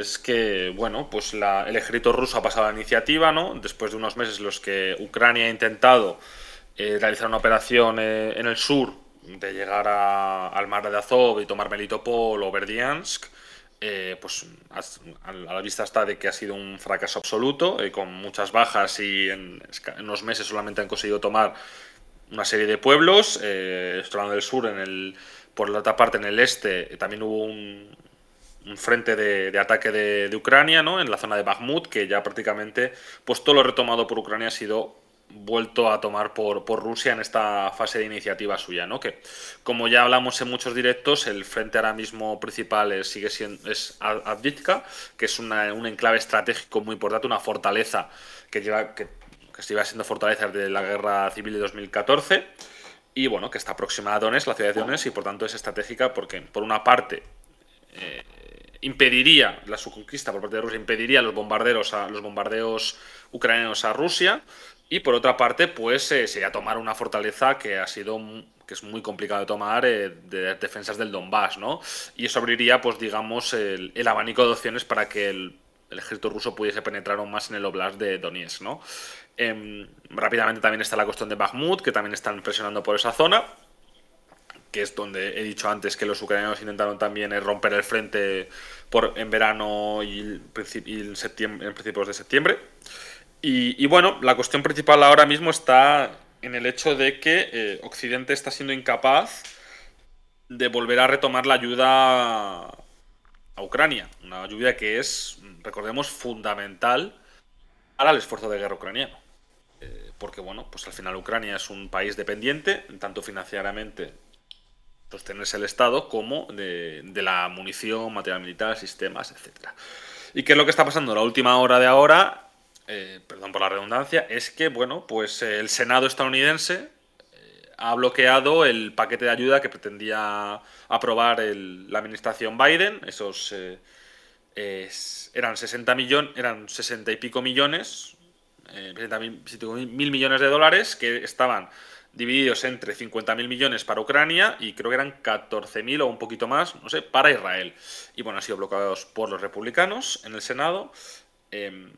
Es que, bueno, pues el ejército ruso ha pasado la iniciativa, ¿no? Después de unos meses en los que Ucrania ha intentado realizar una operación en el sur, de llegar al mar de Azov y tomar Melitopol o Berdiansk, pues a la vista está de que ha sido un fracaso absoluto, con muchas bajas y en unos meses solamente han conseguido tomar una serie de pueblos. Estoy hablando del sur, por la otra parte, en el este, también hubo un frente de ataque de Ucrania, ¿no? En la zona de Bakhmut, que ya prácticamente pues todo lo retomado por Ucrania ha sido vuelto a tomar por Rusia en esta fase de iniciativa suya, ¿no? Que, como ya hablamos en muchos directos, el frente ahora mismo principal sigue siendo Avdiivka, que es un enclave estratégico muy importante, una fortaleza que se iba siendo fortaleza desde la guerra civil de 2014, y bueno, que está próxima a Donetsk, la ciudad de Donetsk, y por tanto es estratégica porque, por una parte, impediría su conquista por parte de Rusia, impediría los bombardeos ucranianos a Rusia, y por otra parte, pues sería tomar una fortaleza que es muy complicado de tomar, de defensas del Donbass, ¿no? Y eso abriría, pues digamos, el abanico de opciones para que el ejército ruso pudiese penetrar aún más en el oblast de Donetsk, ¿no? Rápidamente también está la cuestión de Bakhmut, que también están presionando por esa zona, que es donde he dicho antes que los ucranianos intentaron también romper el frente en verano y en principios de septiembre. Y bueno, la cuestión principal ahora mismo está en el hecho de que Occidente está siendo incapaz de volver a retomar la ayuda a Ucrania. Una ayuda que es, recordemos, fundamental para el esfuerzo de guerra ucraniano. Porque, bueno, pues al final Ucrania es un país dependiente, tanto financieramente sostenerse el Estado como de la munición, material militar, sistemas, etcétera. ¿Y qué es lo que está pasando? La última hora de ahora, perdón por la redundancia, es que, bueno, pues el Senado estadounidense ha bloqueado el paquete de ayuda que pretendía aprobar la administración Biden. Esos eran 60 y pico millones, 60.000 millones de dólares, que estaban divididos entre 50.000 millones para Ucrania y creo que eran 14.000 o un poquito más, no sé, para Israel. Y bueno, han sido bloqueados por los republicanos en el Senado. eh,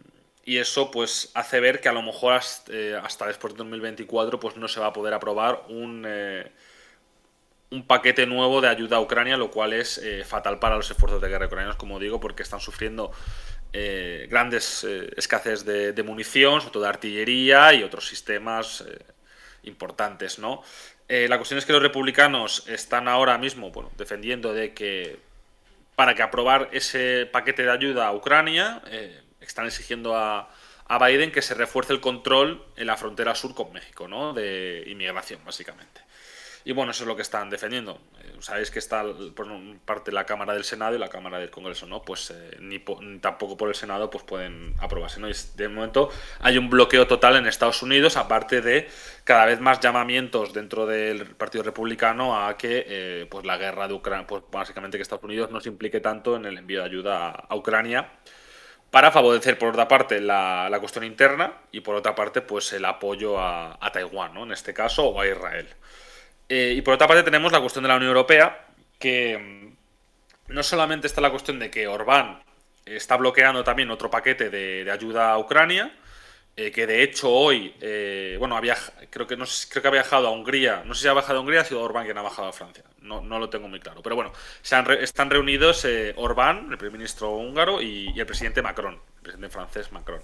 y eso pues hace ver que a lo mejor hasta después de 2024 pues no se va a poder aprobar un paquete nuevo de ayuda a Ucrania, lo cual es fatal para los esfuerzos de guerra ucranianos, como digo, porque están sufriendo grandes escasez de munición, sobre todo de artillería y otros sistemas importantes, ¿no? La cuestión es que los republicanos están ahora mismo, bueno, defendiendo de que para que aprobar ese paquete de ayuda a Ucrania, están exigiendo a Biden que se refuerce el control en la frontera sur con México, ¿no? De inmigración, básicamente. Y bueno, eso es lo que están defendiendo. Sabéis que está por parte la Cámara del Senado y la Cámara del Congreso, ¿no? Pues ni tampoco por el Senado pues pueden aprobarse, ¿no? Y de momento hay un bloqueo total en Estados Unidos, aparte de cada vez más llamamientos dentro del Partido Republicano a que pues la guerra de Ucrania, pues básicamente que Estados Unidos no se implique tanto en el envío de ayuda a Ucrania, para favorecer por otra parte la cuestión interna y por otra parte pues el apoyo a Taiwán, ¿no? En este caso, o a Israel. Y por otra parte tenemos la cuestión de la Unión Europea, que no solamente está la cuestión de que Orbán está bloqueando también otro paquete de ayuda a Ucrania, que de hecho hoy, bueno, creo que, no creo que ha viajado a Hungría, no sé si ha bajado a Hungría, ha sido Orbán quien ha bajado a Francia, no lo tengo muy claro, pero bueno, están reunidos Orbán, el primer ministro húngaro, y el presidente Macron, el presidente francés Macron,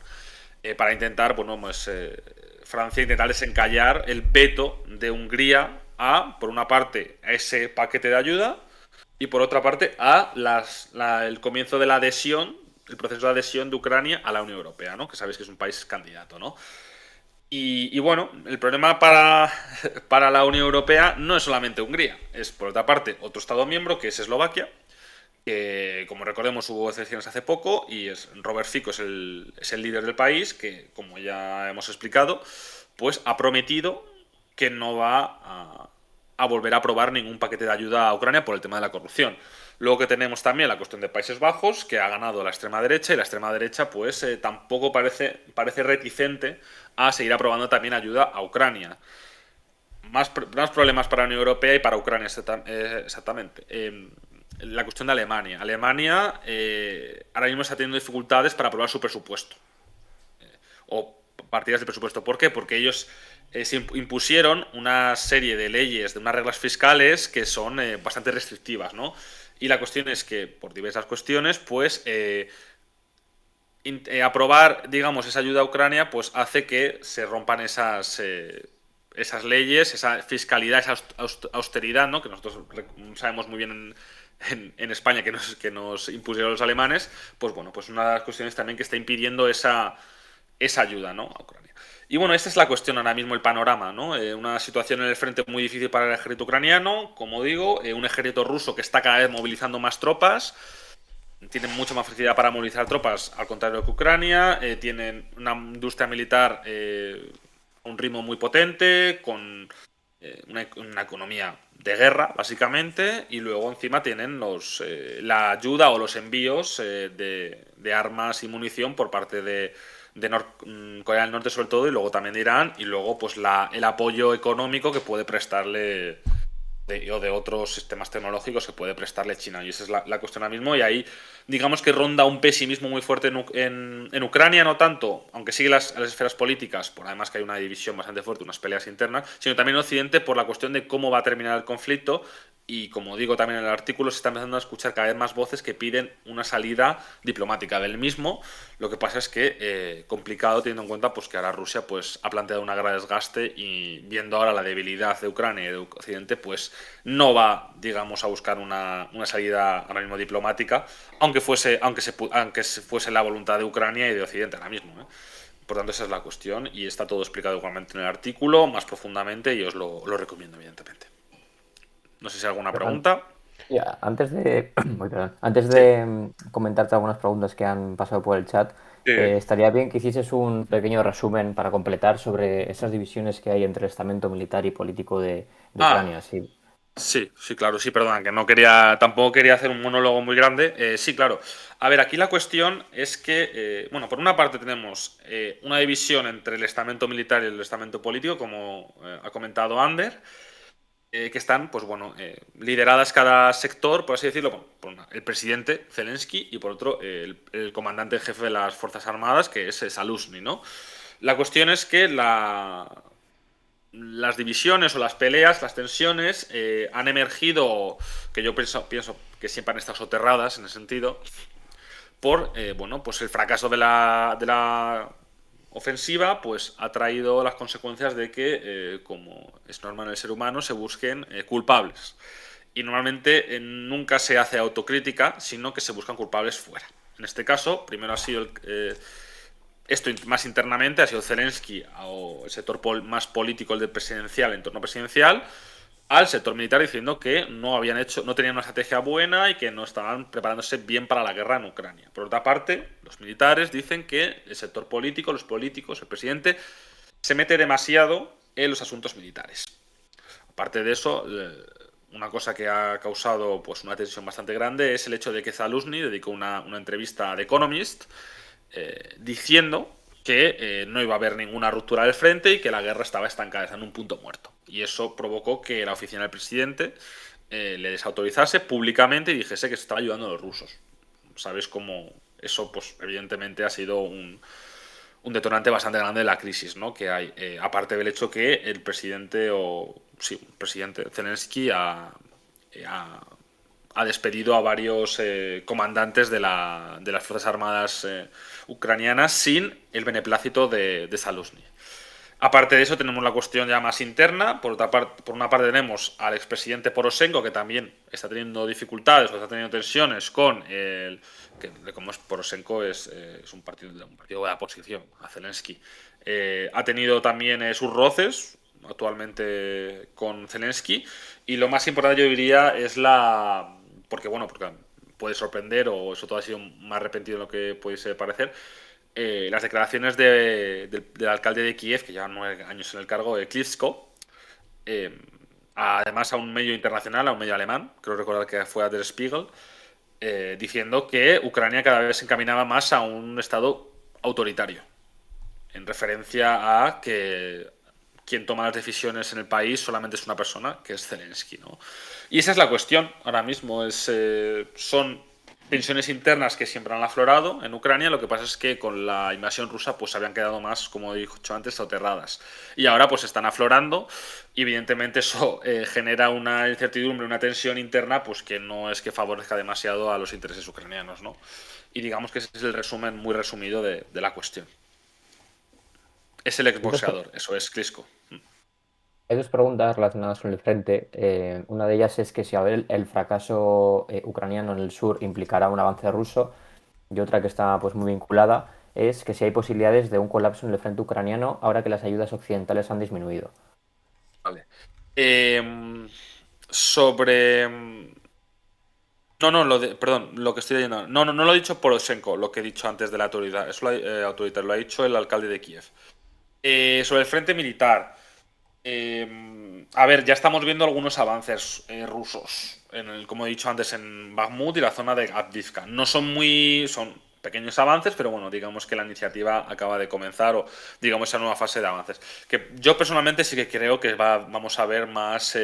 para intentar, bueno, pues Francia intentar desencallar el veto de Hungría por una parte, a ese paquete de ayuda y por otra parte, el comienzo de la adhesión, el proceso de adhesión de Ucrania a la Unión Europea, ¿no? Que sabéis que es un país candidato, ¿no? Y bueno, el problema para la Unión Europea no es solamente Hungría, es por otra parte otro Estado miembro que es Eslovaquia, que como recordemos hubo elecciones hace poco y Robert Fico es el líder del país, que como ya hemos explicado, pues ha prometido que no va a volver a aprobar ningún paquete de ayuda a Ucrania por el tema de la corrupción. Luego que tenemos también la cuestión de Países Bajos, que ha ganado la extrema derecha, y la extrema derecha pues tampoco parece reticente a seguir aprobando también ayuda a Ucrania. Más problemas para la Unión Europea y para Ucrania exactamente. la cuestión de Alemania. Alemania ahora mismo está teniendo dificultades para aprobar su presupuesto o partidas de presupuesto. ¿Por qué? Porque ellos se impusieron una serie de leyes, de unas reglas fiscales que son bastante restrictivas, ¿no? Y la cuestión es que, por diversas cuestiones, pues aprobar, digamos, esa ayuda a Ucrania, pues hace que se rompan esas leyes, esa fiscalidad, esa austeridad, ¿no? Que nosotros sabemos muy bien en España que nos impusieron los alemanes, pues bueno, pues una de las cuestiones también que está impidiendo esa ayuda, ¿no? A Ucrania. Y bueno, esta es la cuestión ahora mismo, el panorama, ¿no? Una situación en el frente muy difícil para el ejército ucraniano, como digo, un ejército ruso que está cada vez movilizando más tropas, tienen mucha más facilidad para movilizar tropas, al contrario que Ucrania, tienen una industria militar a un ritmo muy potente, con una economía de guerra, básicamente, y luego encima tienen la ayuda o los envíos de armas y munición por parte de Corea del Norte sobre todo, y luego también de Irán, y luego pues el apoyo económico que puede prestarle o de otros sistemas tecnológicos que puede prestarle China. Y esa es la cuestión ahora mismo. Y ahí, digamos que ronda un pesimismo muy fuerte en Ucrania, no tanto, aunque sigue las esferas políticas, por además que hay una división bastante fuerte, unas peleas internas, sino también en Occidente por la cuestión de cómo va a terminar el conflicto. Y como digo también en el artículo, se está empezando a escuchar cada vez más voces que piden una salida diplomática del mismo. Lo que pasa es que complicado teniendo en cuenta pues, que ahora Rusia pues, ha planteado una gran desgaste y viendo ahora la debilidad de Ucrania y de Occidente, pues no va, digamos, a buscar una salida ahora mismo diplomática, aunque fuese la voluntad de Ucrania y de Occidente ahora mismo. Por tanto, esa es la cuestión y está todo explicado igualmente en el artículo, más profundamente, y os lo recomiendo, evidentemente. No sé si hay alguna pregunta. Ya, antes de, uy, perdón, antes Sí. de comentarte algunas preguntas que han pasado por el chat, Sí. estaría bien que hicieses un pequeño resumen para completar sobre esas divisiones que hay entre el estamento militar y político de Ah, Ucrania. Sí. sí, sí, claro, sí, perdona, que no quería, tampoco quería hacer un monólogo muy grande. Sí, claro. A ver, aquí la cuestión es que, bueno, por una parte tenemos una división entre el estamento militar y el estamento político, como ha comentado Ander, que están, pues bueno, lideradas cada sector, por así decirlo, por el presidente Zelensky y por otro el comandante en jefe de las Fuerzas Armadas, que es Saluzny, ¿no? La cuestión es que las divisiones o las peleas, las tensiones, han emergido, que yo pienso que siempre han estado soterradas en ese sentido, por bueno, pues el fracaso de la ofensiva, pues ha traído las consecuencias de que, como es normal en el ser humano, se busquen culpables. Y normalmente nunca se hace autocrítica, sino que se buscan culpables fuera. En este caso, primero ha sido esto más internamente, ha sido Zelensky o el sector más político, el de presidencial, el entorno presidencial, al sector militar diciendo que no tenían una estrategia buena y que no estaban preparándose bien para la guerra en Ucrania. Por otra parte, los militares dicen que el sector político, los políticos, el presidente, se mete demasiado en los asuntos militares. Aparte de eso, una cosa que ha causado pues, una tensión bastante grande es el hecho de que Zaluzny dedicó una entrevista a The Economist diciendo que no iba a haber ninguna ruptura del frente y que la guerra estaba estancada, en un punto muerto. Y eso provocó que la oficina del presidente le desautorizase públicamente y dijese que se estaba ayudando a los rusos. ¿Sabéis cómo eso, pues evidentemente ha sido un detonante bastante grande de la crisis, ¿no? Que hay, aparte del hecho que el presidente el presidente Zelensky ha despedido a varios comandantes de las Fuerzas Armadas ucranianas sin el beneplácito de Zaluzny. Aparte de eso, tenemos la cuestión ya más interna. Por una parte tenemos al expresidente Poroshenko, que también está teniendo dificultades o está teniendo tensiones con que como es Poroshenko es un partido de la oposición a Zelensky. Ha tenido también sus roces actualmente con Zelensky. Y lo más importante yo diría es porque bueno, porque puede sorprender o eso todo ha sido más arrepentido de lo que pudiese parecer, las declaraciones del alcalde de Kiev, que lleva 9 años en el cargo, de Klitschko, eh, además a un medio internacional, a un medio alemán, creo recordar que fue a Der Spiegel, diciendo que Ucrania cada vez se encaminaba más a un estado autoritario, en referencia a que quien toma las decisiones en el país solamente es una persona, que es Zelensky, ¿no? Y esa es la cuestión ahora mismo, son tensiones internas que siempre han aflorado en Ucrania. Lo que pasa es que con la invasión rusa pues habían quedado más, como he dicho antes, soterradas. Y ahora pues están aflorando y evidentemente eso genera una incertidumbre, una tensión interna pues que no es que favorezca demasiado a los intereses ucranianos, ¿no? Y digamos que ese es el resumen muy resumido de la cuestión. Es el exboxeador, eso es Klitschko. Hay dos preguntas relacionadas con el frente. Una de ellas es que si el fracaso ucraniano en el sur implicará un avance ruso, y otra que está pues muy vinculada es que si hay posibilidades de un colapso en el frente ucraniano ahora que las ayudas occidentales han disminuido. Vale. Em, sobre. No, no, perdón, lo que estoy leyendo. No, no, no lo ha dicho Poroshenko, lo que he dicho antes de la autoridad. Eso autoritario, lo ha dicho el alcalde de Kiev. Sobre el frente militar. A ver, ya estamos viendo algunos avances rusos, como he dicho antes, en Bakhmut y la zona de Avdiivka. No son son pequeños avances, pero bueno, digamos que la iniciativa acaba de comenzar o digamos esa nueva fase de avances. Que yo personalmente sí que creo que vamos a ver más.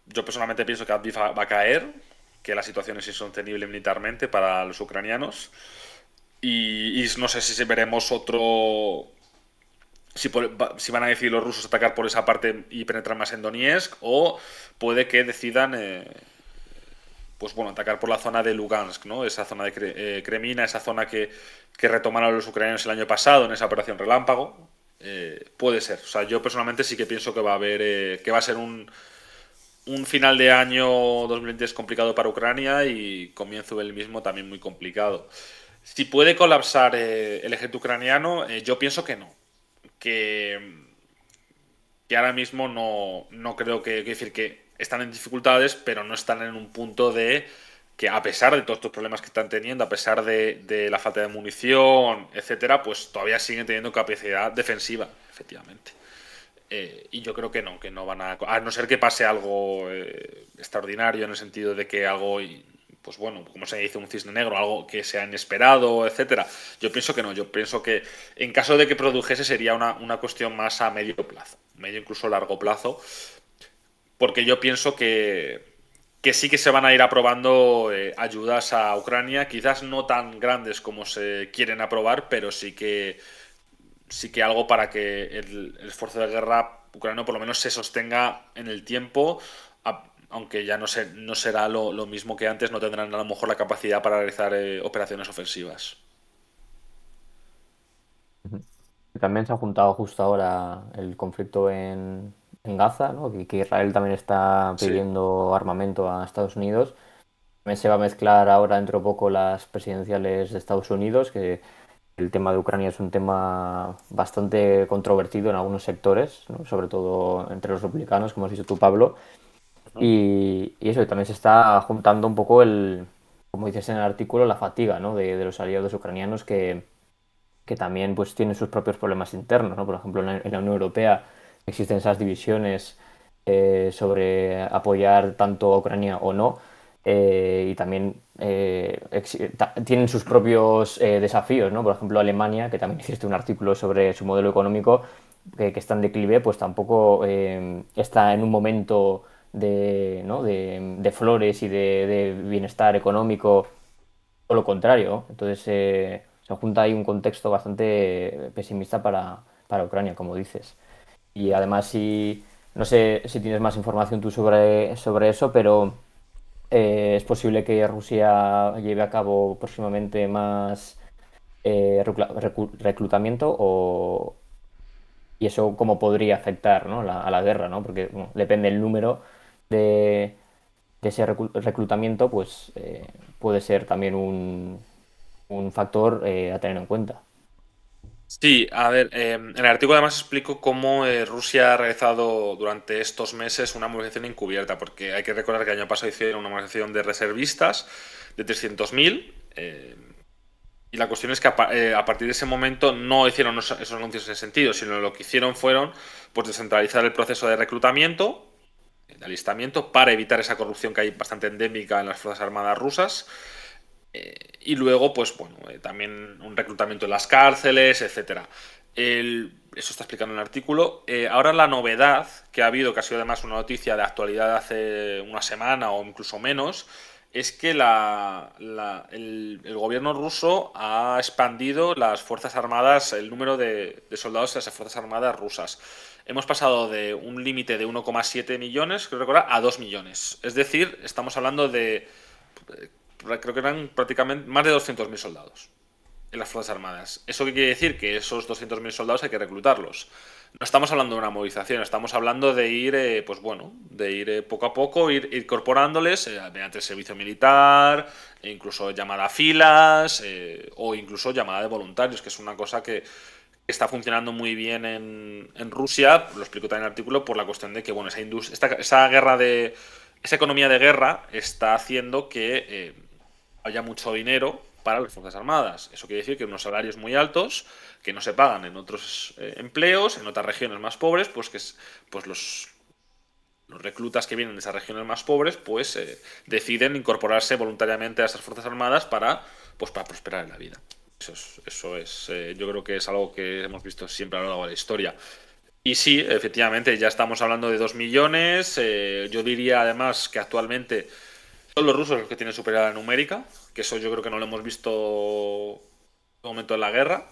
Yo personalmente pienso que Avdiivka va a caer, que la situación es insostenible militarmente para los ucranianos y no sé si veremos otro si van a decidir los rusos atacar por esa parte y penetrar más en Donetsk, o puede que decidan pues bueno, atacar por la zona de Lugansk, ¿no? Esa zona de Kremina, esa zona que retomaron los ucranianos el año pasado en esa operación Relámpago. Puede ser. O sea, yo personalmente sí que pienso que va a haber que va a ser un final de año 2020 complicado para Ucrania y comienzo del mismo también muy complicado. Si puede colapsar el ejército ucraniano, yo pienso que no. Que, que ahora mismo no creo que decir que están en dificultades, pero no están en un punto de que a pesar de todos estos problemas que están teniendo, a pesar de la falta de munición, etcétera, pues todavía siguen teniendo capacidad defensiva, efectivamente. Y yo creo que no van a no ser que pase algo extraordinario en el sentido de que algo, pues bueno, como se dice, un cisne negro, algo que sea inesperado, etcétera. Yo pienso que no, yo pienso que en caso de que produjese sería una cuestión más a medio plazo, medio incluso largo plazo, porque yo pienso que sí que se van a ir aprobando ayudas a Ucrania, quizás no tan grandes como se quieren aprobar, pero sí que algo para que el esfuerzo de guerra ucraniano por lo menos se sostenga en el tiempo, aunque ya no será lo mismo que antes, no tendrán a lo mejor la capacidad para realizar operaciones ofensivas. Ujú. También se ha juntado justo ahora el conflicto en Gaza, ¿no? Que Israel también está Sí. pidiendo armamento a Estados Unidos. También se va a mezclar ahora dentro de poco las presidenciales de Estados Unidos, que el tema de Ucrania es un tema bastante controvertido en algunos sectores, ¿no? Sobre todo entre los republicanos, como has dicho tú, Pablo. Ujú. Y eso, y también se está juntando un poco como dices en el artículo, la fatiga, ¿no? de los aliados ucranianos que también pues tienen sus propios problemas internos, ¿no? Por ejemplo, en la Unión Europea existen esas divisiones sobre apoyar tanto a Ucrania o no, y también tienen sus propios desafíos, ¿no? Por ejemplo, Alemania, que también hiciste un artículo sobre su modelo económico, que está en declive, pues tampoco está en un momento ¿no? de flores y de bienestar económico, todo lo contrario, ¿no? Entonces se junta ahí un contexto bastante pesimista para Ucrania, como dices. Y además, no sé si tienes más información tú sobre eso, pero es posible que Rusia lleve a cabo próximamente más reclutamiento y eso cómo podría afectar, ¿no? a la guerra, ¿no? Porque bueno, depende del número de, de ese reclutamiento, pues puede ser también un factor a tener en cuenta. Sí, a ver, en el artículo además explico cómo Rusia ha realizado durante estos meses una movilización encubierta, porque hay que recordar que el año pasado hicieron una movilización de reservistas de 300.000, y la cuestión es que a partir de ese momento no hicieron esos anuncios en ese sentido, sino lo que hicieron fueron pues descentralizar el proceso de reclutamiento, de alistamiento, para evitar esa corrupción que hay bastante endémica en las Fuerzas Armadas rusas. Y luego, pues bueno, también un reclutamiento en las cárceles, etcétera. Eso está explicando en el artículo. Ahora la novedad que ha habido, que ha sido además una noticia de actualidad de hace una semana o incluso menos, es que el gobierno ruso ha expandido las Fuerzas Armadas, el número de soldados de las Fuerzas Armadas rusas. Hemos pasado de un límite de 1,7 millones, creo recordar, a 2 millones. Es decir, estamos hablando de, creo que eran prácticamente más de 200.000 soldados en las Fuerzas Armadas. ¿Eso qué quiere decir? Que esos 200.000 soldados hay que reclutarlos. No estamos hablando de una movilización, estamos hablando de ir, pues bueno, de ir poco a poco, ir incorporándoles mediante el servicio militar, e incluso llamada a filas, o incluso llamada de voluntarios, que es una cosa que está funcionando muy bien en Rusia, lo explico también en el artículo, por la cuestión de que, bueno, esa guerra esa economía de guerra está haciendo que haya mucho dinero para las Fuerzas Armadas. Eso quiere decir que unos salarios muy altos que no se pagan en otros empleos, en otras regiones más pobres, pues pues los reclutas que vienen de esas regiones más pobres, pues deciden incorporarse voluntariamente a esas Fuerzas Armadas para prosperar en la vida. Yo creo que es algo que hemos visto siempre a lo largo de la historia. Y sí, efectivamente, ya estamos hablando de 2 millones. Yo diría además que actualmente son los rusos los que tienen superioridad numérica, que eso yo creo que no lo hemos visto en un momento en la guerra.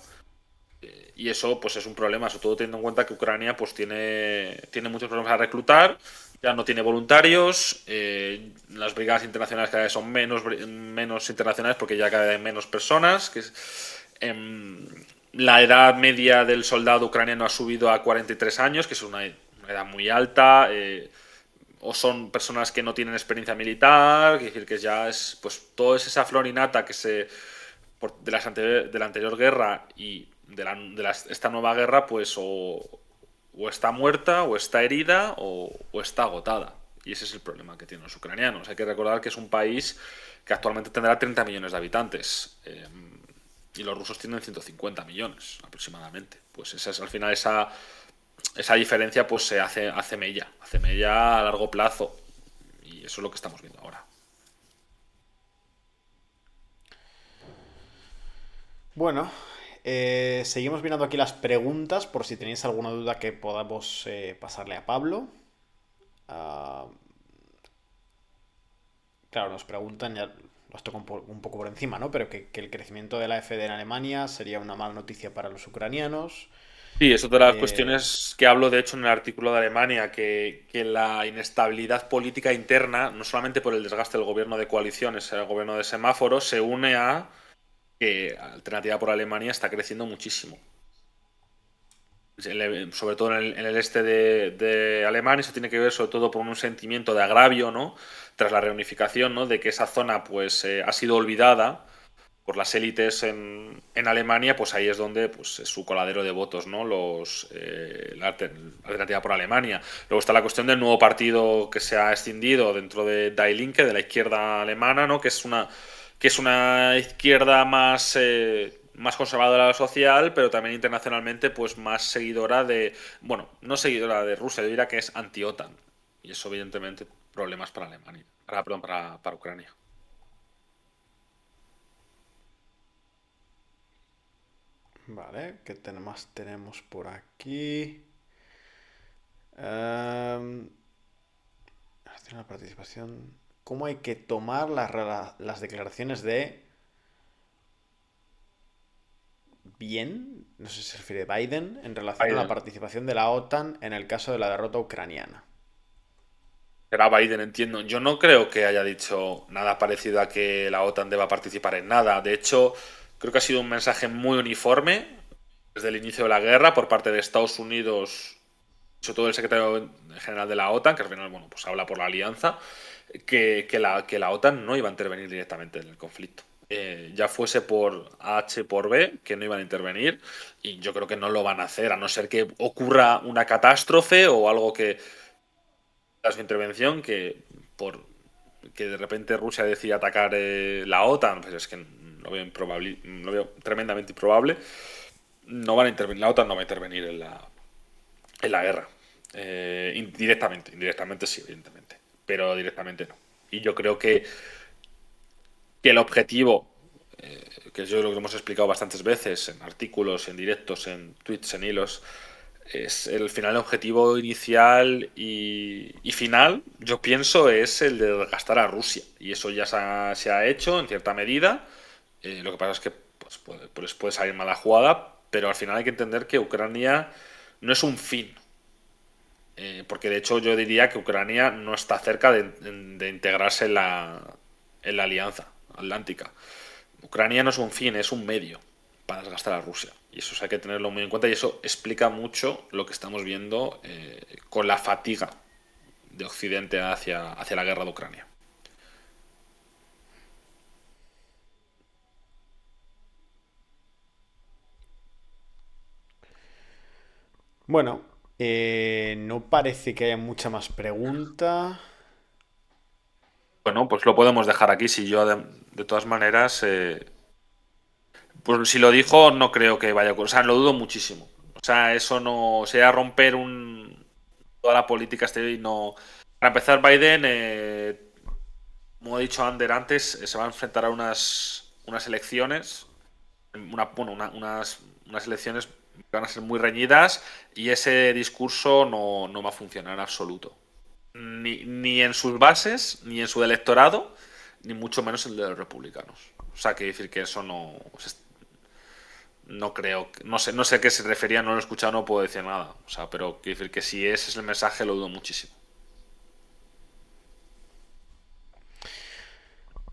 Y eso pues es un problema, sobre todo teniendo en cuenta que Ucrania pues tiene muchos problemas a reclutar, ya no tiene voluntarios, las brigadas internacionales cada vez son menos internacionales porque ya cada vez hay menos personas, la edad media del soldado ucraniano ha subido a 43 años, que es una edad muy alta, o son personas que no tienen experiencia militar, es decir, que ya es pues todo es esa flor innata de la anterior guerra y esta nueva guerra, pues o está muerta, o está herida, o está agotada. Y ese es el problema que tienen los ucranianos. Hay que recordar que es un país que actualmente tendrá 30 millones de habitantes. Y los rusos tienen 150 millones aproximadamente. Pues al final esa diferencia pues hace mella a largo plazo. Y eso es lo que estamos viendo ahora. Bueno, seguimos mirando aquí las preguntas por si tenéis alguna duda que podamos pasarle a Pablo. Ah, claro, nos preguntan, ya los toco un poco por encima, ¿no? Pero que el crecimiento de la AfD en Alemania sería una mala noticia para los ucranianos. Sí, es otra de las Eh, cuestiones que hablo, de hecho, en el artículo de Alemania, que la inestabilidad política interna, no solamente por el desgaste del gobierno de coaliciones, el gobierno de semáforo, se une a que Alternativa por Alemania está creciendo muchísimo. Sobre todo en el este de Alemania, eso tiene que ver sobre todo por un sentimiento de agravio, ¿no? Tras la reunificación, ¿no? De que esa zona pues ha sido olvidada por las élites en Alemania, pues ahí es donde pues, es su coladero de votos, ¿no? La Alternativa por Alemania. Luego está la cuestión del nuevo partido que se ha escindido dentro de Die Linke, de la izquierda alemana, ¿no? Que es una izquierda más conservadora social, pero también internacionalmente pues más seguidora bueno, no seguidora de Rusia, yo diría que es anti-OTAN. Y eso evidentemente problemas para Alemania, perdón, para Ucrania. vale, ¿qué más tenemos por aquí? Em, la participación. ¿Cómo hay que tomar las declaraciones de bien, no sé si se refiere a Biden, en relación a la Biden. participación de la OTAN en el caso de la derrota ucraniana? Será Biden, entiendo. Yo no creo que haya dicho nada parecido a que la OTAN deba participar en nada. De hecho, creo que ha sido un mensaje muy uniforme desde el inicio de la guerra por parte de Estados Unidos, sobre todo el secretario general de la OTAN, que al final, bueno, pues habla por la alianza, que la OTAN no iba a intervenir directamente en el conflicto. Ya fuese por H por B, que no iban a intervenir, y yo creo que no lo van a hacer, a no ser que ocurra una catástrofe o algo que su intervención, por que de repente Rusia decida atacar la OTAN, pues es que lo veo tremendamente improbable. No van a intervenir, la OTAN no va a intervenir en la guerra. Indirectamente sí, evidentemente, pero directamente no. Y yo creo que el objetivo, que yo lo que hemos explicado bastantes veces en artículos, en directos, en tweets, en hilos, es el final, el objetivo inicial y final, yo pienso, es el de desgastar a Rusia. Y eso ya se ha hecho en cierta medida. Lo que pasa es que pues puede salir mala jugada, pero al final hay que entender que Ucrania no es un fin. Porque de hecho yo diría que Ucrania no está cerca de integrarse en la Alianza Atlántica. Ucrania no es un fin, es un medio para desgastar a Rusia. Y eso hay que tenerlo muy en cuenta y eso explica mucho lo que estamos viendo con la fatiga de Occidente hacia la guerra de Ucrania. Bueno, no parece que haya mucha más pregunta. Bueno, pues lo podemos dejar aquí. Si yo, de todas maneras, pues si lo dijo, no creo que vaya a ocurrir. O sea, lo dudo muchísimo. O sea, eso no. Sería romper toda la política exterior y no. Para empezar, Biden, como he dicho Ander antes, se va a enfrentar a unas elecciones. Unas elecciones que van a ser muy reñidas y ese discurso no va a funcionar en absoluto. Ni en sus bases, ni en su electorado, ni mucho menos el de los republicanos. O sea, que decir que eso no creo, no sé a qué se refería, no lo he escuchado, no puedo decir nada. O sea, pero quiero decir que si ese es el mensaje, lo dudo muchísimo.